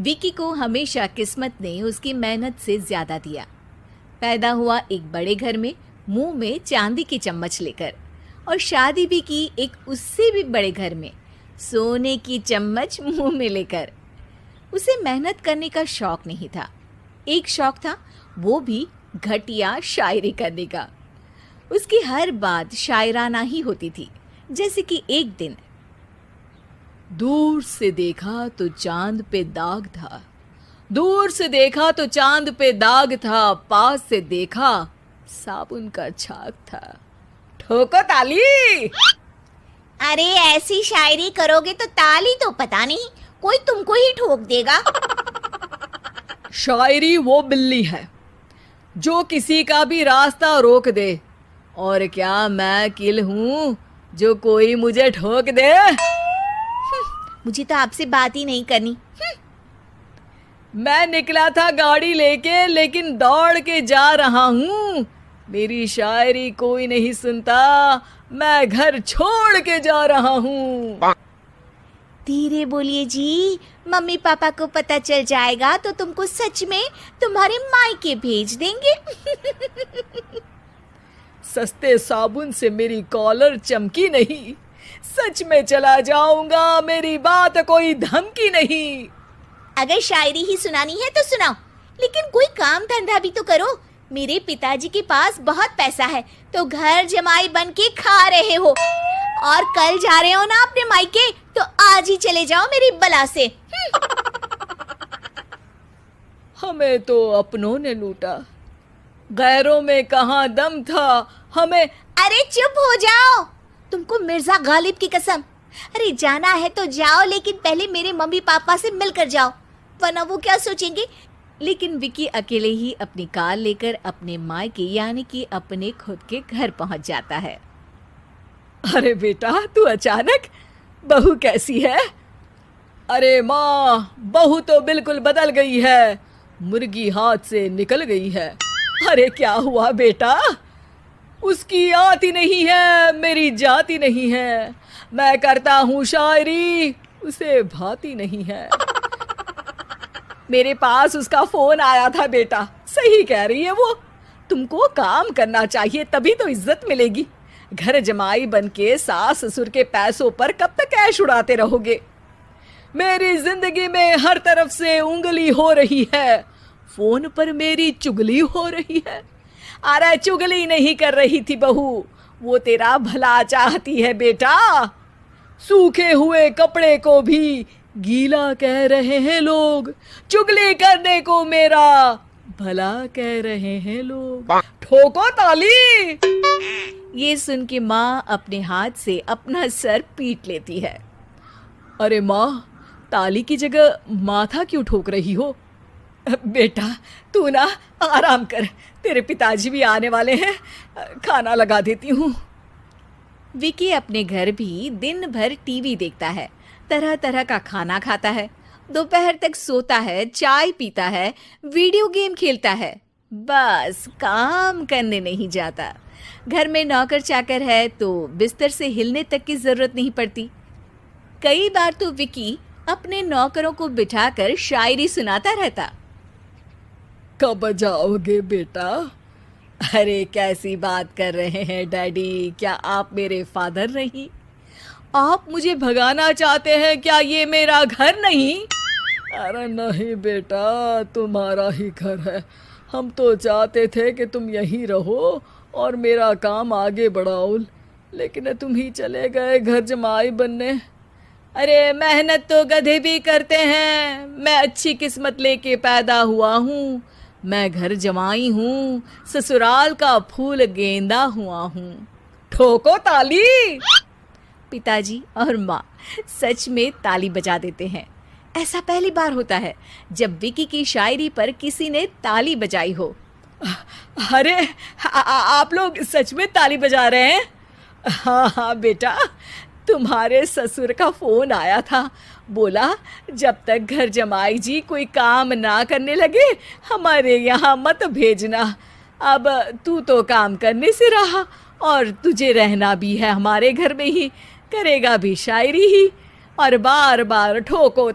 विकी को हमेशा किस्मत ने उसकी मेहनत से ज्यादा दिया। पैदा हुआ एक बड़े घर में, मुंह में चांदी की चम्मच लेकर, और शादी भी की एक उससे भी बड़े घर में, सोने की चम्मच मुंह में लेकर। उसे मेहनत करने का शौक नहीं था, एक शौक था, वो भी घटिया शायरी करने का। उसकी हर बात शायराना ही होती थी। जैसे कि एक दिन, दूर से देखा तो चांद पे दाग था, दूर से देखा तो चांद पे दाग था, पास से देखा साबुन का छाग था। ठोको ताली। अरे ऐसी शायरी करोगे तो ताली तो पता नहीं, कोई तुमको ही ठोक देगा। शायरी वो बिल्ली है जो किसी का भी रास्ता रोक दे, और क्या मैं किल हूं जो कोई मुझे ठोक दे। मुझे तो आपसे बात ही नहीं करनी। मैं निकला था गाड़ी लेके, लेकिन दौड़ के जा रहा हूँ। मेरी शायरी कोई नहीं सुनता, मैं घर छोड़ के जा रहा हूँ। धीरे बोलिए जी, मम्मी पापा को पता चल जाएगा तो तुमको सच में तुम्हारे मायके भेज देंगे। सस्ते साबुन से मेरी कॉलर चमकी नहीं, सच में चला जाऊंगा, मेरी बात कोई धमकी नहीं। अगर शायरी ही सुनानी है तो सुनाओ, लेकिन कोई काम धंधा भी तो करो। मेरे पिताजी के पास बहुत पैसा है, तो घर जमाई बन के खा रहे हो, और कल जा रहे हो ना अपने मायके, तो आज ही चले जाओ मेरी बला से। हमें तो अपनों ने लूटा, गैरों में कहाँ दम था हमें। अरे चुप हो जाओ, तुमको मिर्जा गालिब की कसम। अरे जाना है तो जाओ, लेकिन पहले मेरे मम्मी पापा से मिलकर जाओ, वरना वो क्या सोचेंगे। लेकिन विकी अकेले ही अपनी कार लेकर अपने मायके यानी कि अपने खुद के घर पहुंच जाता है। अरे बेटा, तू अचानक, बहू कैसी है? अरे माँ, बहू तो बिल्कुल बदल गई है, मुर्गी हाथ से निकल गई है। अरे क्या हुआ बेटा? उसकी आती नहीं है, मेरी जाती नहीं है, मैं करता हूँ शायरी, उसे भाती नहीं है। मेरे पास उसका फोन आया था बेटा, सही कह रही है वो, तुमको काम करना चाहिए तभी तो इज्जत मिलेगी। घर जमाई बन के सास ससुर के पैसों पर कब तक ऐश उड़ाते रहोगे? मेरी जिंदगी में हर तरफ से उंगली हो रही है, फोन पर मेरी चुगली हो रही है। अरे चुगली नहीं कर रही थी बहू, वो तेरा भला चाहती है बेटा। सूखे हुए कपड़े को भी गीला कह रहे हैं लोग, चुगली करने को मेरा भला कह रहे हैं लोग। ठोको ताली। ये सुन के माँ अपने हाथ से अपना सर पीट लेती है। अरे माँ, ताली की जगह माथा क्यों ठोक रही हो? बेटा तू ना आराम कर, तेरे पिताजी भी आने वाले हैं, खाना लगा देती हूँ। विकी अपने घर भी दिन भर टीवी देखता है, तरह तरह का खाना खाता है, दोपहर तक सोता है, चाय पीता है, वीडियो गेम खेलता है, बस काम करने नहीं जाता। घर में नौकर चाकर है तो बिस्तर से हिलने तक की जरूरत नहीं पड़ती। कई बार तो विकी अपने नौकरों को बिठाकर शायरी सुनाता रहता। कब जाओगे बेटा? अरे कैसी बात कर रहे हैं डैडी, क्या आप मेरे फादर नहीं? आप मुझे भगाना चाहते हैं क्या? ये मेरा घर नहीं। अरे नहीं बेटा, तुम्हारा ही घर है, हम तो चाहते थे कि तुम यहीं रहो और मेरा काम आगे बढ़ाओ, लेकिन तुम ही चले गए घर जमाई बनने। अरे मेहनत तो गधे भी करते हैं, मैं अच्छी किस्मत लेके पैदा हुआ हूँ, मैं घर जमाई हूँ, ससुराल का फूल गेंदा हुआ हूँ। ठोको ताली। पिताजी और माँ सच में ताली बजा देते हैं। ऐसा पहली बार होता है जब विकी की शायरी पर किसी ने ताली बजाई हो। अरे आप लोग सच में ताली बजा रहे हैं? हाँ हाँ बेटा, तुम्हारे ससुर का फोन आया था, बोला जब तक घर जमाई जी कोई काम ना करने लगे हमारे यहाँ मत भेजना। अब तू तो काम करने से रहा और तुझे रहना भी है हमारे घर में ही, करेगा भी शायरी ही। और बार बार ठोको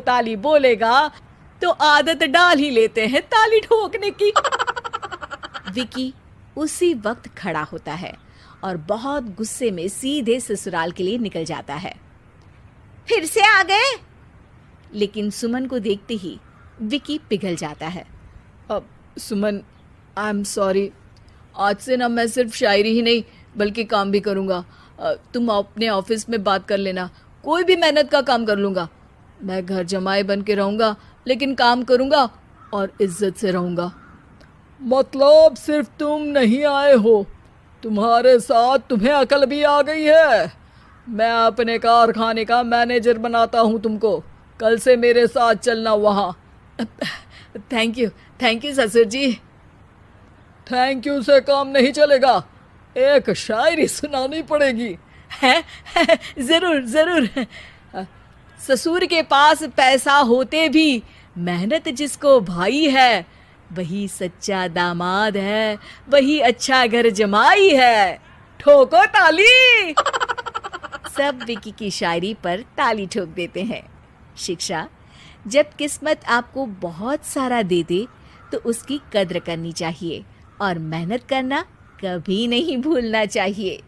ताली बोलेगा तो आदत डाल ही लेते हैं ताली ठोकने की। विकी उसी वक्त खड़ा होता है और बहुत गुस्से में सीधे ससुराल के लिए निकल जाता है। फिर से आ गए? लेकिन सुमन को देखते ही विकी पिघल जाता है। अब सुमन, आई एम सॉरी, आज से ना मैं सिर्फ शायरी ही नहीं बल्कि काम भी करूँगा। तुम अपने ऑफिस में बात कर लेना, कोई भी मेहनत का काम कर लूँगा। मैं घर जमाई बन के रहूँगा लेकिन काम करूँगा और इज्जत से रहूँगा। मतलब सिर्फ तुम नहीं आए हो, तुम्हारे साथ तुम्हें अकल भी आ गई है। मैं अपने कारखाने का मैनेजर बनाता हूँ तुमको, कल से मेरे साथ चलना वहाँ। थैंक यू ससुर जी। थैंक यू से काम नहीं चलेगा, एक शायरी सुनानी पड़ेगी। है जरूर। ससुर के पास पैसा होते भी मेहनत जिसको भाई है, वही सच्चा दामाद है, वही अच्छा घर जमाई है। ठोको ताली। सब विकी की शायरी पर ताली ठोक देते हैं। शिक्षा: जब किस्मत आपको बहुत सारा दे दे तो उसकी कद्र करनी चाहिए और मेहनत करना कभी नहीं भूलना चाहिए।